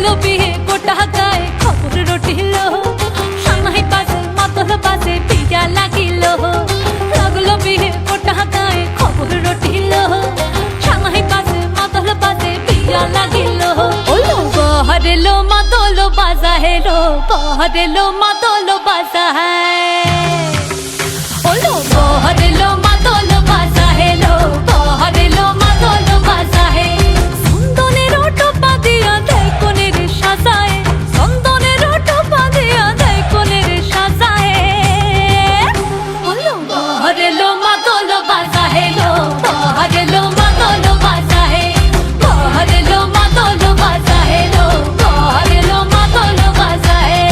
লাগলো বিয়ে গোটা গায়ে খবর রটিল সানাই বাজে মাতল বাজে পিয়া লাগিল লাগলো বিয়ে গোটা গায়ে খবর রটিল সানাই বাজে মাতল বাজে পিয়া লাগিল ওলো বহরেলো মাতল বাজা হেলো বহরেলো মাতল বাজা ওলো বহরেলো মাতল বাজা হেলো বহরেলো মাতল বাজা হে চন্দনের টোপা দিয়া দেয় কোনের সাজায় চন্দনের টোপা দিয়া দেয় কোনের সাজায় ওলো বহরেলো মাতল বাজা হেলো বহরেলো মাতল বাজা হে বহরেলো মাতল বাজা হেলো বহরেলো মাতল বাজা হে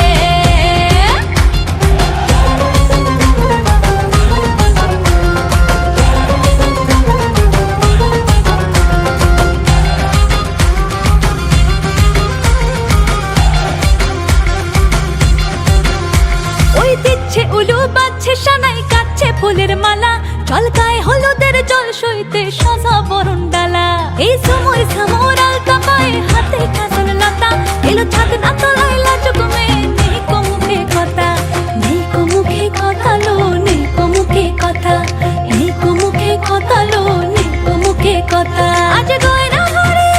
ওই দিচ্ছে উলু বাজছে সানাই কাচ্ছে ফুলের মালা জল গায়ে হলুদের জল সইতে সাজা বরণ ডালা এই সময় সামর আলতা পায়ে হাতে কাজল লতা এলো ছাদ না তলায় লাজুক মেয়ে নেই কো মুখে কথা নেই কো মুখে কথা লো নেই কো মুখে কথা নেই কো মুখে কথা লো নেই কো মুখে কথা আজ গয়না ভরে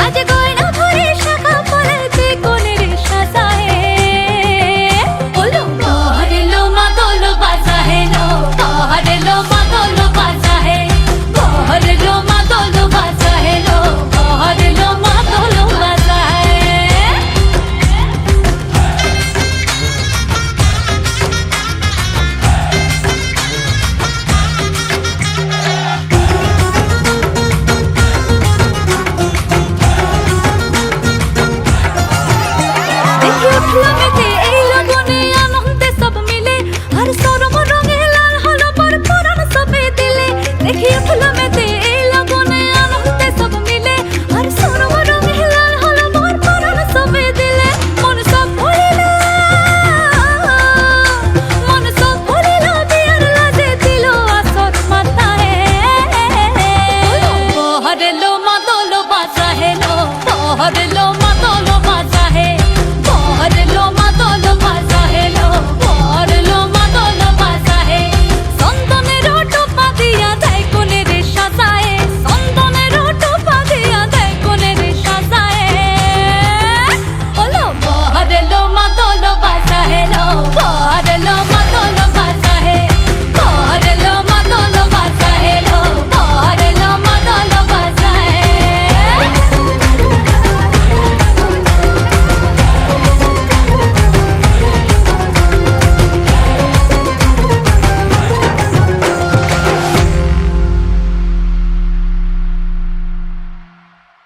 আজ গয়না ভরে শাখা পড়েছে কোনের সাজায় ওলো বহরেলো মাতল বাজা হেলো বহরেলো মাতল বাজা হে বহরেলো মাতল বাজা হেলো বহরেলো মাতল বাজা হে দেখি উঠলো মেতে এই লগনে আনন্দে সব মিলে আর সরম রঙে লাল হলো পর পরাণ সবে দিলে দেখি উঠলো মেতে এই লগনে আনন্দে সব মিলে আর সরম রঙে লাল হলো পর পরাণ সবে দিলে মন সব ভরিল বিয়ার লাজে দিল আসর মাথায় বহরেলো মাতল বাজা হেলো বহরেলো